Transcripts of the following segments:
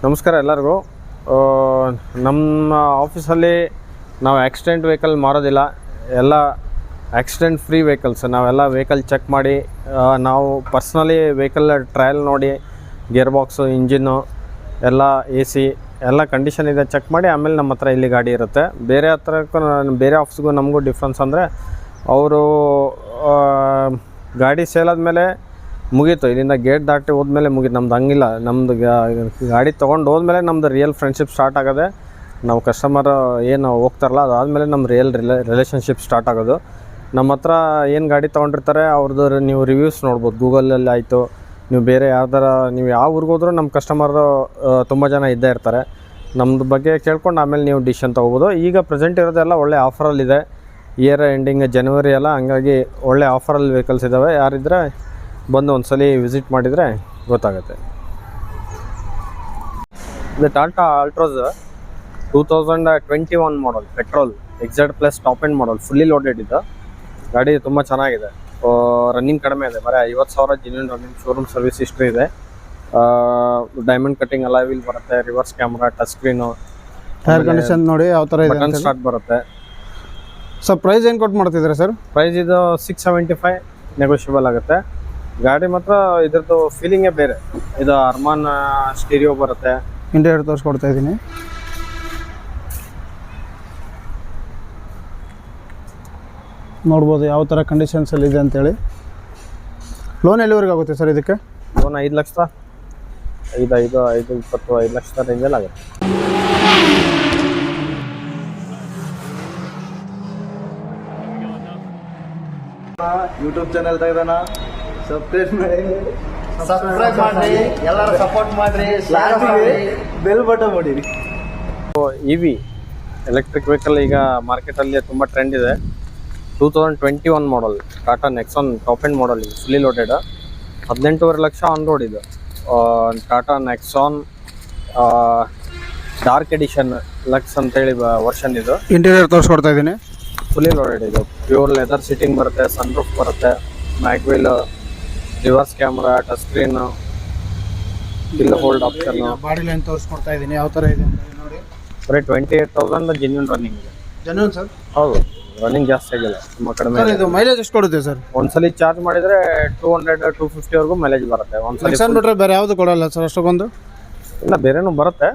ನಮಸ್ಕಾರ ಎಲ್ಲರಿಗೂ. ನಮ್ಮ ಆಫೀಸಲ್ಲಿ ನಾವು ಆಕ್ಸಿಡೆಂಟ್ ವೆಹಿಕಲ್ ಮಾರೋದಿಲ್ಲ, ಎಲ್ಲ ಆಕ್ಸಿಡೆಂಟ್ ಫ್ರೀ ವೆಹಿಕಲ್ಸ್. ನಾವೆಲ್ಲ ವೆಹಿಕಲ್ ಚೆಕ್ ಮಾಡಿ, ನಾವು ಪರ್ಸ್ನಲಿ ವೆಹಿಕಲ್ ಟ್ರಯಲ್ ನೋಡಿ, ಗೇರ್ ಬಾಕ್ಸು, ಇಂಜಿನ್ನು ಎಲ್ಲ AC ಎಲ್ಲ ಕಂಡೀಷನ್ ಇದೆ ಚೆಕ್ ಮಾಡಿ ಆಮೇಲೆ ನಮ್ಮ ಹತ್ರ ಇಲ್ಲಿ ಗಾಡಿ ಇರುತ್ತೆ. ಬೇರೆ ಹತ್ರಕ್ಕೂ ಬೇರೆ ಆಫೀಸ್ಗೂ ನಮಗೂ ಡಿಫ್ರೆನ್ಸ್ ಅಂದರೆ ಅವರು ಗಾಡಿ ಸೇಲ್ ಆದಮೇಲೆ ಮುಗೀತು, ಇಲ್ಲಿಂದ ಗೇಟ್ ದಾಟಿ ಹೋದ್ಮೇಲೆ ಮುಗೀತು. ನಮ್ದು ಹಂಗಿಲ್ಲ, ನಮ್ಮದು ಗಾಡಿ ತೊಗೊಂಡು ಹೋದ್ಮೇಲೆ ನಮ್ಮದು ರಿಯಲ್ ಫ್ರೆಂಡ್ಶಿಪ್ ಸ್ಟಾರ್ಟ್ ಆಗೋದೆ. ನಾವು ಕಸ್ಟಮರ್ ಏನು ಹೋಗ್ತಾರಲ್ಲ ಅದಾದಮೇಲೆ ನಮ್ಮ ರಿಲೇಷನ್ಶಿಪ್ ಸ್ಟಾರ್ಟ್ ಆಗೋದು. ನಮ್ಮ ಹತ್ರ ಏನು ಗಾಡಿ ತೊಗೊಂಡಿರ್ತಾರೆ ಅವ್ರದ್ದು ನೀವು ರಿವ್ಯೂಸ್ ನೋಡ್ಬೋದು, ಗೂಗಲಲ್ಲಿ ಆಯಿತು, ನೀವು ಬೇರೆ ಯಾವ್ದಾರ ನೀವು ಯಾವ ಊರಿಗೆ ಹೋದ್ರೂ ನಮ್ಮ ಕಸ್ಟಮರು ತುಂಬ ಜನ ಇದ್ದೇ ಇರ್ತಾರೆ. ನಮ್ಮದು ಬಗ್ಗೆ ಕೇಳ್ಕೊಂಡು ಆಮೇಲೆ ನೀವು ಡಿಸಿಷನ್ ತೊಗೋಬೋದು. ಈಗ ಪ್ರೆಸೆಂಟ್ ಇರೋದೆಲ್ಲ ಒಳ್ಳೆ ಆಫರಲ್ಲಿದೆ, ಇಯರ್ ಎಂಡಿಂಗ್ ಜನವರಿ ಎಲ್ಲ, ಹಂಗಾಗಿ ಒಳ್ಳೆ ಆಫರಲ್ಲಿ ವೆಹಿಕಲ್ಸ್ ಇದ್ದಾವೆ. ಯಾರಿದ್ದರೆ ಬಂದು ಒಂದ್ಸಲಿ ವಿಸಿಟ್ ಮಾಡಿದರೆ ಗೊತ್ತಾಗುತ್ತೆ. ಇದು Tata Altroz 2021 model, petrol XZ+ top end model, fully loaded ಇದು ಗಾಡಿ. ತುಂಬ ಚೆನ್ನಾಗಿದೆ, ರನ್ನಿಂಗ್ ಕಡಿಮೆ ಇದೆ, ಬರೀ 50,000 genuine running. Showroom service history ಇದೆ. ಡೈಮಂಡ್ ಕಟಿಂಗ್ ಅಲಾಯ್ ವೀಲ್ ಬರುತ್ತೆ, reverse camera, touch screen, tyre condition ನೋಡಿ ಯಾವ ಥರ ಇದೆ ಬಟನ್ ಸ್ಟಾರ್ಟ್ ಬರುತ್ತೆ. ಸರ್ ಪ್ರೈಸ್ ಏನು ಕೊಟ್ಟು ಮಾಡ್ತಿದ್ದೀರಾ ಸರ್? ಪ್ರೈಸ್ ಇದು 675, ನೆಗೋಷಿಯಬಲ್ ಆಗುತ್ತೆ. ಗಾಡಿ ಮಾತ್ರ ಇದ್ರದ್ದು ಫೀಲಿಂಗೇ ಬೇರೆ. ಇದು ಅರ್ಮಾನ್ ಸ್ಟೀರಿಯೋ ಬರುತ್ತೆ. ಇಂಟೀರಿಯರ್ ತೋರಿಸ್ಕೊಡ್ತಾ ಇದ್ದೀನಿ. ನೋಡ್ಬೋದು ಯಾವ ಥರ ಕಂಡೀಷನ್ಸಲ್ಲಿ ಇದೆ ಅಂತೇಳಿ. ಲೋನ್ ಎಲ್ಲಿವರೆಗೆ ಆಗುತ್ತೆ ಸರ್ ಇದಕ್ಕೆ? ಲೋನ್ 5 ಲಕ್ಷ, 5 ಲಕ್ಷದ ರೇಂಜಲ್ಲಿ ಆಗುತ್ತೆ. ಯೂಟ್ಯೂಬ್ ಚಾನಲ್ ತೆಗೆದಾನ, ಸಬ್ಸ್ಕ್ರೈಬ್ ಮಾಡಿ, ಎಲ್ಲರೂ ಸಪೋರ್ಟ್ ಮಾಡ್ರಿ, ಬೆಲ್ ಬಟನ್ ಮಾಡಿರಿ. EV ಎಲೆಕ್ಟ್ರಿಕ್ ವೆಹಿಕಲ್ ಈಗ ಮಾರ್ಕೆಟಲ್ಲಿ ತುಂಬ ಟ್ರೆಂಡ್ ಇದೆ. 2021 model Tata Nexon top end model, ಇದು fully loaded. 18.5 lakh on road. ಇದು Tata Nexon dark edition lux ಅಂತೇಳಿ ವರ್ಷನ್. ಇದು ಇಂಟೀರಿಯರ್ ತೋರಿಸ್ಕೊಡ್ತಾ ಇದ್ದೀನಿ. Fully loaded. ಇದು ಪ್ಯೂರ್ ಲೆದರ್ ಸೀಟಿಂಗ್ ಬರುತ್ತೆ, ಸನ್ ರೂಫ್ ಬರುತ್ತೆ, mag wheel, reverse camera, touch screen, hill hold option. Body line ತೋರಿಸ್ಕೊಡ್ತಾ ಇದ್ದೀನಿ ಯಾವ ಥರ ಇದೆ ಅಂತ ನೋಡಿ. ಬರೀ 28,000 ಜೆನ್ಯೂನ್ ರನ್ನಿಂಗ್ ಇದೆ. Genuine sir? ಹೌದು, ರನ್ನಿಂಗ್ ಜಾಸ್ತಿ ಆಗಿಲ್ಲ, ತುಂಬ ಕಡಿಮೆ. ಇದು ಮೈಲೇಜ್ ಎಷ್ಟು ಕೊಡುತ್ತೆ ಸರ್? ಒಂದ್ಸಲಿ ಚಾರ್ಜ್ ಮಾಡಿದರೆ 200-250 ವರೆಗೂ ಮೈಲೇಜ್ ಬರುತ್ತೆ. ನೆಕ್ಸಾನ್ ಬಿಟ್ಟರೆ ಬೇರೆ ಯಾವುದು ಕೊಡಲ್ಲ ಸರ್ ಅಷ್ಟೊಂದು? ಇಲ್ಲ, ಬೇರೆನೂ ಬರುತ್ತೆ.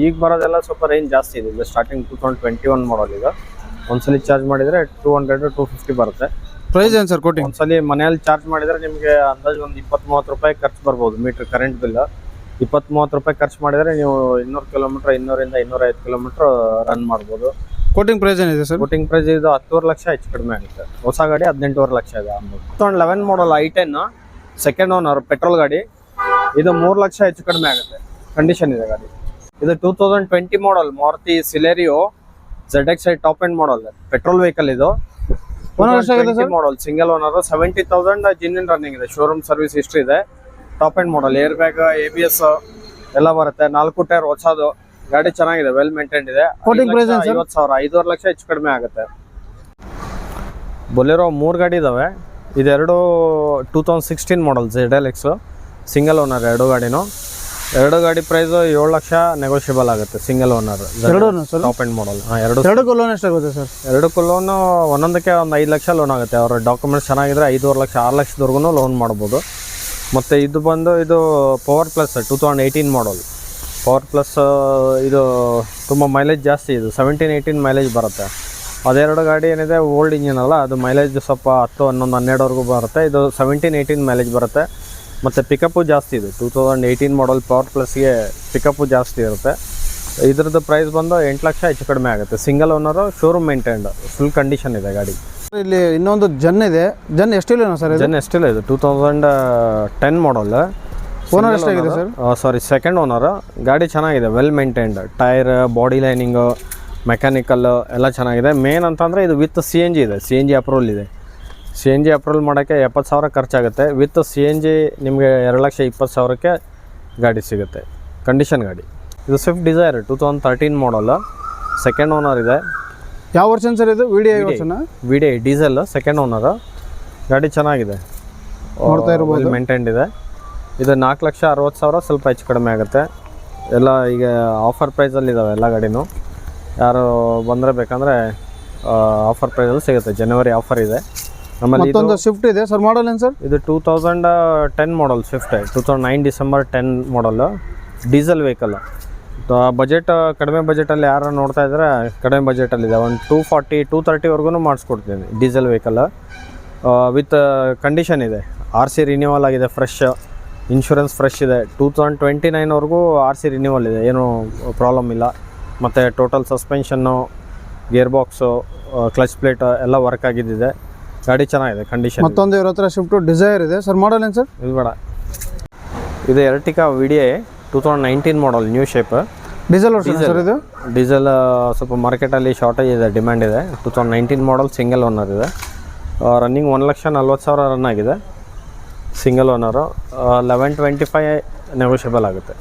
ಈಗ ಬರೋದೆಲ್ಲ ಸ್ವಲ್ಪ ರೇಂಜ್ ಜಾಸ್ತಿ ಇದೆ. ಇದು ಸ್ಟಾರ್ಟಿಂಗ್ 2021 ಮಾಡಲ್. ಈಗ ಒಂದ್ಸಲಿ ಚಾರ್ಜ್ ಮಾಡಿದರೆ 200-250 ಬರುತ್ತೆ. ಪ್ರೈಸ್ ಏನು ಸರ್ ಕೋಟಿಂಗ್? ಒಂದ್ಸಲಿ ಮನೆಯಲ್ಲಿ ಚಾರ್ಜ್ ಮಾಡಿದರೆ ನಿಮಗೆ ಅಂದಾಜು ಒಂದು 20-30 ರೂಪಾಯಿ ಖರ್ಚು ಬರ್ಬೋದು. ಮೀಟ್ರ್ ಕರೆಂಟ್ ಬಿಲ್ 20-30 ರೂಪಾಯಿ ಖರ್ಚು ಮಾಡಿದರೆ ನೀವು 200 ಕಿಲೋಮೀಟ್ರ್, 200-205 ಕಿಲೋಮೀಟ್ರ್ ರನ್ ಮಾಡ್ಬೋದು. ಕೋಟಿಂಗ್ ಪ್ರೈಸ್ ಏನಿದೆ ಸರ್? ಕೋಟಿಂಗ್ ಪ್ರೈಸ್ ಇದು 10.5 ಲಕ್ಷ ಹೆಚ್ಚು ಕಡಿಮೆ ಆಗುತ್ತೆ. ಹೊಸ ಗಾಡಿ 18.5 ಲಕ್ಷ ಇದೆ. 2011 ಮಾಡಲ್ i10 ಸೆಕೆಂಡ್ ಓನರ್ ಪೆಟ್ರೋಲ್ ಗಾಡಿ. ಇದು 3 ಲಕ್ಷ ಹೆಚ್ಚು ಕಡಿಮೆ ಆಗುತ್ತೆ, ಕಂಡೀಷನ್ ಇದೆ ಗಾಡಿ. ಇದು 2020 model Maruti Celerio ZXi top end model, petrol vehicle. ಇದು model, single owner, 70,000 genuine running ಇದೆ. ಶೋರೂಮ್ ಸರ್ವಿಸ್ ಹಿಸ್ಟ್ರಿ ಇದೆ. Top end model, air bag, ABS ಎಲ್ಲ ಬರುತ್ತೆ. 4 ಟೈರ್ ಹೊಸದು ಗಾಡಿ, ಚೆನ್ನಾಗಿದೆ, ವೆಲ್ ಮೇಂಟೈನ್ಡ್ ಇದೆ. 50,000, 5.5 ಲಕ್ಷ ಹೆಚ್ಚು ಕಡಿಮೆ ಆಗುತ್ತೆ. ಬೊಲೆರೋ 3 ಗಾಡಿ ಇದಾವೆ. ಇದೆರಡು 2016 ಮಾಡಲ್ ZLX, ಸಿಂಗಲ್ ಓನರ್. ಎರಡು ಗಾಡಿ ಪ್ರೈಸ್ 7 ಲಕ್ಷ ನೆಗೋಷಿಯಬಲ್ ಆಗುತ್ತೆ. ಸಿಂಗಲ್ ಓನರ್, ಟಾಪ್ ಎಂಡ್ ಮಾಡಲ್. ಎರಡಕ್ಕೂ ಲೋನ್ ಎಷ್ಟಾಗುತ್ತೆ ಸರ್? ಎರಡಕ್ಕೂ ಲೋನ್ ಒಂದೊಂದಕ್ಕೆ ಒಂದು 5 ಲಕ್ಷ ಲೋನ್ ಆಗುತ್ತೆ. ಅವರ ಡಾಕ್ಯುಮೆಂಟ್ಸ್ ಚೆನ್ನಾಗಿದ್ರೆ 5.5 ಲಕ್ಷ, 6 ಲಕ್ಷದವರೆಗೂ ಲೋನ್ ಮಾಡ್ಬೋದು. ಮತ್ತು ಇದು ಬಂದು ಇದು ಪವರ್ ಪ್ಲಸ್ 2018 ಮಾಡಲ್. ಪವರ್ ಪ್ಲಸ್ ಇದು ತುಂಬ ಮೈಲೇಜ್ ಜಾಸ್ತಿ. ಇದು 17-18 ಮೈಲೇಜ್ ಬರುತ್ತೆ. ಅದೆರಡು ಗಾಡಿ ಏನಿದೆ ಓಲ್ಡ್ ಇಂಜಿನ್ ಅಲ್ಲ, ಅದು ಮೈಲೇಜ್ ಸ್ವಲ್ಪ 10, 11, 12ವರೆಗೂ ಬರುತ್ತೆ. ಇದು 17-18 ಮೈಲೇಜ್ ಬರುತ್ತೆ. ಮತ್ತು ಪಿಕಪ್ಪು ಜಾಸ್ತಿ ಇದೆ. 2018 ಮಾಡಲ್ ಪವರ್ ಪ್ಲಸ್ಗೆ ಪಿಕಪ್ಪು ಜಾಸ್ತಿ ಇರುತ್ತೆ. ಇದ್ರದ್ದು ಪ್ರೈಸ್ ಬಂದು 8 ಲಕ್ಷ ಹೆಚ್ಚು ಕಡಿಮೆ ಆಗುತ್ತೆ. Single owner, showroom maintained, full condition ಇದೆ ಗಾಡಿ. ಇಲ್ಲಿ ಇನ್ನೊಂದು ಜನ್ ಇದೆ. ಜನ್ ಎಷ್ಟಿಲ್ಲ ಸರ್? ಜನ್ ಎಷ್ಟಿಲ್ಲ, ಇದು 2010 ಮಾಡಲ್. ಓನರ್ ಎಷ್ಟಾಗಿದೆ ಸರ್? ಸಾರಿ, ಸೆಕೆಂಡ್ ಓನರ್. ಗಾಡಿ ಚೆನ್ನಾಗಿದೆ, well maintained. Tyre, body lining, mechanical ಎಲ್ಲ ಚೆನ್ನಾಗಿದೆ. ಮೇನ್ ಅಂತಂದರೆ ಇದು ವಿತ್ CNG ಇದೆ. CNG ಅಪ್ರೂವಲ್ ಇದೆ. CNG ಅಪ್ರೂವಲ್ ಮಾಡೋಕ್ಕೆ 70,000 ಖರ್ಚಾಗುತ್ತೆ. ವಿತ್ CNG ನಿಮಗೆ 2,20,000ಕ್ಕೆ ಗಾಡಿ ಸಿಗುತ್ತೆ. ಕಂಡೀಷನ್ ಗಾಡಿ. ಇದು ಸ್ವಿಫ್ಟ್ ಡಿಸೈರ್ 2013 ಮಾಡಲ್, ಸೆಕೆಂಡ್ ಓನರ್ ಇದೆ. ಯಾವ ವರ್ಷನ್ ಸರ್ ಇದು? VDI diesel, second owner. ಗಾಡಿ ಚೆನ್ನಾಗಿದೆ, ನೋಡ್ತಾ ಇರ್ಬೋದು, ಮೇಂಟೈನ್ಡ್ ಇದೆ. ಇದು 4,60,000, ಸ್ವಲ್ಪ ಹೆಚ್ಚು ಕಡಿಮೆ ಆಗುತ್ತೆ. ಎಲ್ಲ ಈಗ ಆಫರ್ ಪ್ರೈಸಲ್ಲಿ ಇದ್ದಾವೆ ಎಲ್ಲ ಗಾಡಿನೂ. ಯಾರು ಬಂದರೆ ಬೇಕಂದರೆ ಆಫರ್ ಪ್ರೈಸಲ್ಲಿ ಸಿಗುತ್ತೆ. ಜನವರಿ ಆಫರ್ ಇದೆ. ಆಮೇಲೆ ಮತ್ತೊಂದು ಸ್ವಿಫ್ಟ್ ಇದೆ ಸರ್, ಮಾಡಲ್ ಏನು ಸರ್? ಇದು 2010 model Swift, 2009 December 10 model, diesel vehicle. Budget ಕಡಿಮೆ ಬಜೆಟಲ್ಲಿ ಯಾರು ನೋಡ್ತಾ ಇದ್ದಾರೆ, ಕಡಿಮೆ ಬಜೆಟಲ್ಲಿದೆ. ಒಂದು 240-230ವರೆಗೂ ಮಾಡಿಸ್ಕೊಡ್ತೀನಿ. ಡೀಸೆಲ್ ವೆಹಿಕಲ್ ವಿತ್ ಕಂಡೀಷನ್ ಇದೆ. RC ರಿನ್ಯೂವಲ್ ಆಗಿದೆ, ಫ್ರೆಶ್ ಇನ್ಶೂರೆನ್ಸ್ ಫ್ರೆಶ್ ಇದೆ. 2029ವರೆಗೂ RC ರಿನ್ಯೂವಲ್ ಇದೆ, ಏನೂ ಪ್ರಾಬ್ಲಮ್ ಇಲ್ಲ. ಮತ್ತು total suspension, gear box, clutch plate ಎಲ್ಲ ವರ್ಕ್ ಆಗಿದ್ದಿದೆ. ಗಾಡಿ ಚೆನ್ನಾಗಿದೆ ಕಂಡೀಷನ್. ಮತ್ತೊಂದು ಇವ್ರ ಹತ್ರ ಸ್ವಿಫ್ಟು ಡಿಸೈರ್ ಇದೆ ಸರ್, ಮಾಡಲ್ ಏನು ಸರ್? ಇದು ಬೇಡ, ಇದು Ertiga VDI 2019 model, new shape, diesel version sir ಇದು? ಡೀಸೆಲ್ ಸ್ವಲ್ಪ ಮಾರ್ಕೆಟಲ್ಲಿ ಶಾರ್ಟೇಜ್ ಇದೆ, ಡಿಮ್ಯಾಂಡ್ ಇದೆ. 2019 ಮಾಡಲ್, ಸಿಂಗಲ್ ಓನರ್ ಇದೆ. ರನ್ನಿಂಗ್ 1,40,000 ರನ್ ಆಗಿದೆ. Single owner. 1125 ನೆಗೋಷಿಯಬಲ್ ಆಗುತ್ತೆ.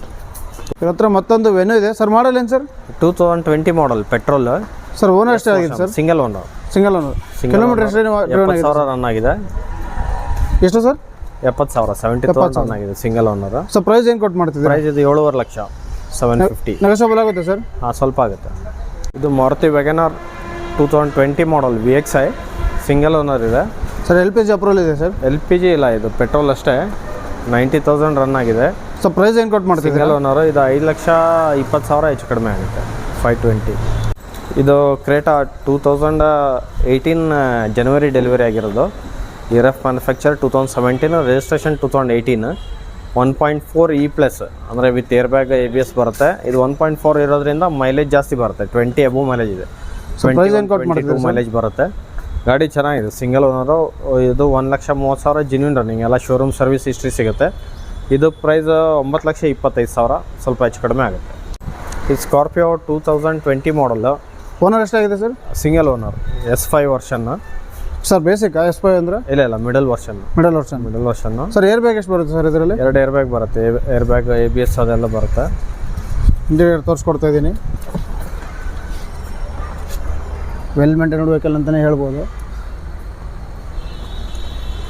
ಇವ್ರ ಹತ್ರ ಮತ್ತೊಂದು ವೆನು ಇದೆ ಸರ್, ಮಾಡಲ್ ಏನು sir? 2020 model, petrol sir. Owner ಎಷ್ಟೇ ಆಗಿದೆ sir? Single owner. Single owner. Kilometre ಎಷ್ಟು 70,000 ರನ್ ಆಗಿದೆ. ಎಷ್ಟು ಸರ್? 70,000, 70,000 ರನ್ ಆಗಿದೆ, ಸಿಂಗಲ್ ಓನರ್. ಸರ್ ಪ್ರೈಸ್ ಏನು ಕೊಟ್ಟು ಮಾಡ್ತಿದ್ದೀರಾ? ಪ್ರೈಸ್ ಇದು 7.5 ಲಕ್ಷ, 750. ನೆಗೋಷಿಯಬಲ್ ಆಗುತ್ತೆ ಸರ್? ಹಾಂ, ಸ್ವಲ್ಪ ಆಗುತ್ತೆ. ಇದು ಮಾರುತಿ ವ್ಯಾಗನರ್ 2020 ಮಾಡಲ್, VXI, ಸಿಂಗಲ್ ಓನರ್ ಇದೆ. ಸರ್ LPG ಅಪ್ರೂವಲ್ ಇದೆ ಸರ್? LPG ಇಲ್ಲ, ಇದು ಪೆಟ್ರೋಲ್ ಅಷ್ಟೇ. 90,000 ರನ್ ಆಗಿದೆ. ಸೊ ಪ್ರೈಸ್ ಏನು ಕೊಟ್ಟು ಮಾಡ್ತಿದ್ದೀರಾ? Single owner. ಇದು 5,20,000 ಹೆಚ್ಚು ಕಡಿಮೆ ಆಗುತ್ತೆ, 520. ಇದು ಕ್ರೇಟಾ 2018 ಜನವರಿ ಡೆಲಿವರಿ ಆಗಿರೋದು. RF manufacture 2017, registration 2018. 1.4 E+, ಅಂದರೆ ವಿತ್ ಏರ್ ಬ್ಯಾಗ್, ABS ಬರುತ್ತೆ. ಇದು 1.4 ಇರೋದ್ರಿಂದ ಮೈಲೇಜ್ ಜಾಸ್ತಿ ಬರುತ್ತೆ, 20 ಅಬೋ ಮೈಲೇಜ್ ಇದೆ. 22 ಮೈಲೇಜ್ ಬರುತ್ತೆ. ಗಾಡಿ ಚೆನ್ನಾಗಿದೆ, ಸಿಂಗಲ್ ಓನರು. ಇದು 1,30,000 ಜಿನ್ಯೂನ್ ರನ್ನಿಂಗ್, ಎಲ್ಲ ಶೋರೂಮ್ ಸರ್ವಿಸ್ ಹಿಸ್ಟ್ರಿ ಸಿಗುತ್ತೆ. ಇದು ಪ್ರೈಸ್ 9,25,000, ಸ್ವಲ್ಪ ಹೆಚ್ಚು ಕಡಿಮೆ ಆಗುತ್ತೆ. ಇದು ಸ್ಕಾರ್ಪಿಯೋ 2020 ಮಾಡಲ್. ಓನರ್ ಎಷ್ಟಾಗಿದೆ sir? Single owner, S5 version. Sir basic S5 ಅಂದರೆ? ಇಲ್ಲ, middle version. Middle version sir. Air bag ಎಷ್ಟು ಬರುತ್ತೆ ಸರ್ ಇದರಲ್ಲಿ? 2 ಏರ್ ಬ್ಯಾಗ್ ಬರುತ್ತೆ. ಏರ್ ಬ್ಯಾಗ್, ABS ಅದೆಲ್ಲ ಬರುತ್ತೆ. ಇಂಟೀರಿಯರ್ ತೋರಿಸ್ಕೊಡ್ತಾ ಇದ್ದೀನಿ. ವೆಲ್ ಮೇಂಟೈನ್ಡ್ ವೆಹಿಕಲ್ ಅಂತಲೇ ಹೇಳ್ಬೋದು.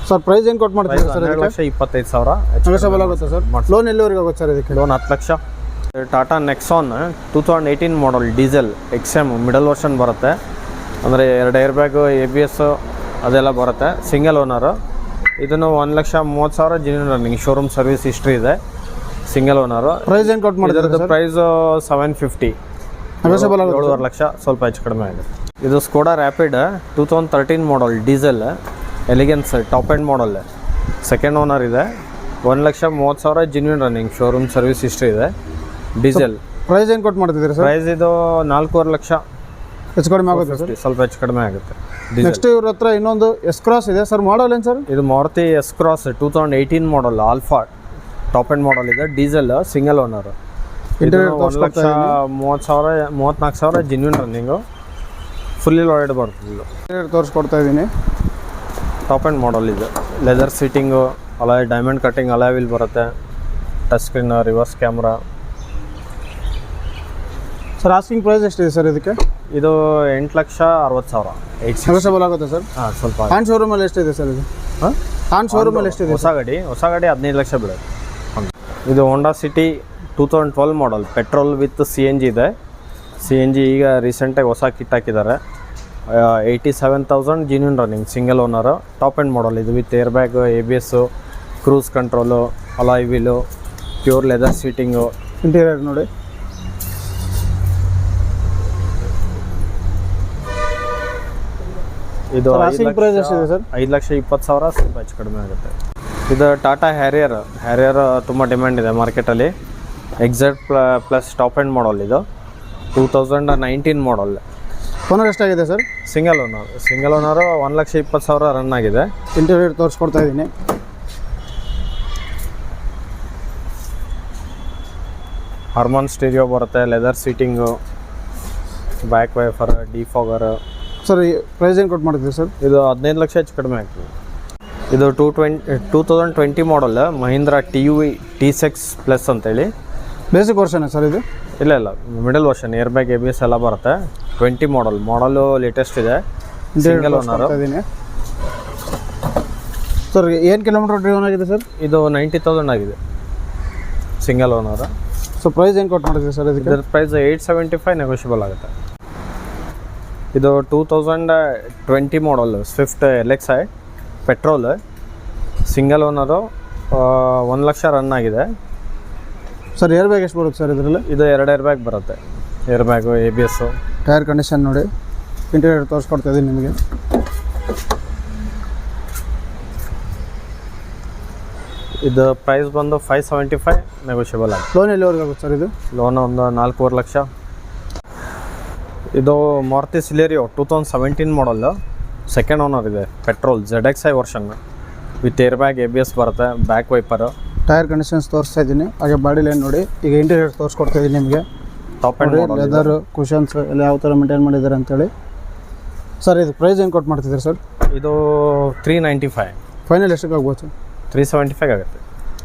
ಸರ್ ಪ್ರೈಸ್ ಏನು ಕೊಟ್ಟು ಮಾಡ್ತೀವಿ ಸರ್? 2,25,000 ನೆಗೋಷಿಯಬಲ್ ಆಗುತ್ತೆ ಸರ್? ಲೋನ್ ಎಲ್ಲಿವರೆಗೆ ಆಗುತ್ತೆ ಸರ್ ಇದಕ್ಕೆ? Loan 10 lakh. Tata Nexon 2018 model, diesel, XM, middle version ಬರುತ್ತೆ. ಅಂದರೆ 2 ಏರ್ ಬ್ಯಾಗು, ABS ಅದೆಲ್ಲ ಬರುತ್ತೆ. Single owner. ಇದನ್ನು 1,30,000 genuine running, showroom service history ಇದೆ. Single owner. ಪ್ರೈಸ್ ಏನು ಕೊಟ್ಟು ಮಾಡಿದ್ರೆ? ಪ್ರೈಸು 750. ನೆಗೋಷಿಯಬಲ್ ಆಗುತ್ತೆ? 7.5 ಲಕ್ಷ, ಸ್ವಲ್ಪ ಹೆಚ್ಚು ಕಡಿಮೆ ಆಗಿದೆ. ಇದು Skoda Rapid 2013 model, diesel, elegance, top end model, second owner ಇದೆ. 1,30,000 genuine running, showroom service history ಇದೆ. ಡೀಸೆಲ್. ಪ್ರೈಸ್ ಏನು ಕೊಟ್ಟು ಮಾಡ್ತಿದ್ದೀರಾ ಸರ್? ಪ್ರೈಸ್ ಇದು 4.5 ಲಕ್ಷ, ಹೆಚ್ಚು ಕಡಿಮೆ ಆಗುತ್ತೆ ಸರ್? ಸ್ವಲ್ಪ ಹೆಚ್ಚು ಕಡಿಮೆ ಆಗುತ್ತೆ. ನೆಕ್ಸ್ಟ್ ಇವ್ರ ಹತ್ರ ಇನ್ನೊಂದು S-Cross ಇದೆ ಸರ್, ಮಾಡಲ್ ಏನು ಸರ್? ಇದು Maruti S-Cross 2018 model, Alpha, top end model ಇದೆ. Diesel, single owner. Interior 1,30,000-1,34,000 genuine running, fully loaded ಬರ್ತದೆ. ಇಂಟೀರಿಯರ್ ತೋರಿಸ್ಕೊಡ್ತಾ ಇದ್ದೀನಿ. ಟಾಪ್ ಎಂಡ್ ಮಾಡಲ್ ಇದೆ. Leather seating, alloy diamond cutting alloy wheel ಬರುತ್ತೆ. Touch screen, reverse camera. Sir asking price ಎಷ್ಟಿದೆ sir ಇದಕ್ಕೆ? ಇದು 8,60,000. Negotiable ಆಗುತ್ತೆ ಸರ್? ಹಾಂ, ಸ್ವಲ್ಪ. ಆನ್ ಶೋರೂಮಲ್ಲಿ ಎಷ್ಟಿದೆ ಸರ್ ಇದು? ಹಾಂ, ಆನ್ ಶೋರೂಮಲ್ಲಿ ಎಷ್ಟಿದೆ? ಹೊಸ ಗಾಡಿ 15 ಲಕ್ಷ ಬೀಳುತ್ತೆ. ಇದು Honda City 2012 model, petrol with CNG ಇದೆ. CNG ಈಗ ರೀಸೆಂಟಾಗಿ ಹೊಸ ಕಿಟ್ ಹಾಕಿದ್ದಾರೆ. 87,000 genuine running, single owner. Top end model ಇದು, with air bag, ABS, cruise control, alloy wheel, pure leather seating. Interior ನೋಡಿ. ಇದು ಪ್ರೈಸ್ ಎಷ್ಟಿದೆ ಸರ್? 5,20,000, ಸ್ವಲ್ಪ ಹೆಚ್ಚು ಕಡಿಮೆ ಆಗುತ್ತೆ. ಇದು ಟಾಟಾ ಹ್ಯಾರಿಯರ್ ತುಂಬ ಡಿಮ್ಯಾಂಡ್ ಇದೆ ಮಾರ್ಕೆಟಲ್ಲಿ. Exact plus top end model ಇದು, 2019 ಮಾಡಲ್. ಓನರ್ ಎಷ್ಟಾಗಿದೆ ಸರ್? ಸಿಂಗಲ್ ಓನರು 1,20,000 ರನ್ ಆಗಿದೆ. ಇಂಟೀರಿಯರ್ ತೋರಿಸ್ಕೊಡ್ತಾ ಇದ್ದೀನಿ. ಹಾರ್ಮೋನ್ ಸ್ಟೀರಿಯೋ ಬರುತ್ತೆ, leather seating, back wiper, defogger. Sir price ಏನು ಕೊಟ್ಟು ಮಾಡ್ತೀವಿ ಸರ್? ಇದು 15 ಲಕ್ಷ ಹೆಚ್ಚು ಕಡಿಮೆ ಆಗ್ತದೆ. ಇದು 2020 ಮಾಡಲ್, ಮಹೀಂದ್ರಾ TUV T6 ಪ್ಲಸ್ ಅಂತೇಳಿ. ಬೇಸಿಕ್ ವರ್ಷನೇ ಸರ್ ಇದು? ಇಲ್ಲ, middle version, air bag, ABS ಎಲ್ಲ ಬರುತ್ತೆ. 20 ಮಾಡಲು ಲೇಟೆಸ್ಟ್ ಇದೆ. Single owner. ಸರ್ ಏನು ಕಿಲೋಮೀಟರ್ ಡ್ರೈವನ್ ಆಗಿದೆ ಸರ್? ಇದು 90,000 ಆಗಿದೆ, ಸಿಂಗಲ್ ಓನರು. ಸೊ ಪ್ರೈಸ್ ಏನು ಕೊಟ್ಟು ಮಾಡ್ತೀವಿ ಸರ್ ಇದಕ್ಕೆ? ಇದರ ಪ್ರೈಸ್ 875 ನೆಗೋಷಿಯಬಲ್ ಆಗುತ್ತೆ. ಇದು 2020 ಮಾಡಲ್ Swift LXi petrol, single owner, 1 lakh run ಆಗಿದೆ. ಸರ್ ಏರ್ ಬ್ಯಾಗ್ ಎಷ್ಟು ಬರುತ್ತೆ ಸರ್ ಇದರಲ್ಲಿ? ಇದು 2 ಏರ್ ಬ್ಯಾಗ್ ಬರುತ್ತೆ. Air bag, ABS. Tyre condition ನೋಡಿ, ಇಂಟೀರಿಯರ್ ತೋರಿಸ್ಕೊಡ್ತಾ ಇದ್ದೀನಿ ನಿಮಗೆ. ಇದು ಪ್ರೈಸ್ ಬಂದು 575 ನೆಗೋಷಿಯಬಲ್ ಆಗುತ್ತೆ. ಲೋನ್ ಎಲ್ಲಿವರೆಗೆ ಆಗುತ್ತೆ ಸರ್ ಇದು? ಲೋನ್ ಒಂದು 4.5 ಲಕ್ಷ. ಇದು ಮಾರುತಿ ಸಿಲೇರಿಯೋ 2017 ಮಾಡಲ್ಲು, ಸೆಕೆಂಡ್ ಓನರ್ ಇದೆ, petrol ZXi version with air bag, ABS ಬರುತ್ತೆ, ಬ್ಯಾಕ್ ವೈಪರು. ಟೈರ್ ಕಂಡೀಷನ್ಸ್ ತೋರಿಸ್ತಾ ಇದ್ದೀನಿ. ಹಾಗೆ ಬಾಡಿ ಲೈನ್ ನೋಡಿ. ಈಗ ಇಂಟೀರಿಯರ್ ತೋರಿಸ್ಕೊಡ್ತಾ ಇದ್ದೀನಿ ನಿಮಗೆ. Top and model leather cushions ಎಲ್ಲ ಯಾವ ಥರ ಮೇಂಟೈನ್ ಮಾಡಿದ್ದಾರೆ ಅಂತೇಳಿ. ಸರ್ ಇದು ಪ್ರೈಸ್ ಏನು ಕೊಟ್ಟು ಮಾಡ್ತಿದ್ದೀರಿ ಸರ್? ಇದು 395. ಫೈನಲ್ ಎಷ್ಟಕ್ಕೆ ಆಗ್ಬೋದು ಸರ್? 375 ಆಗುತ್ತೆ.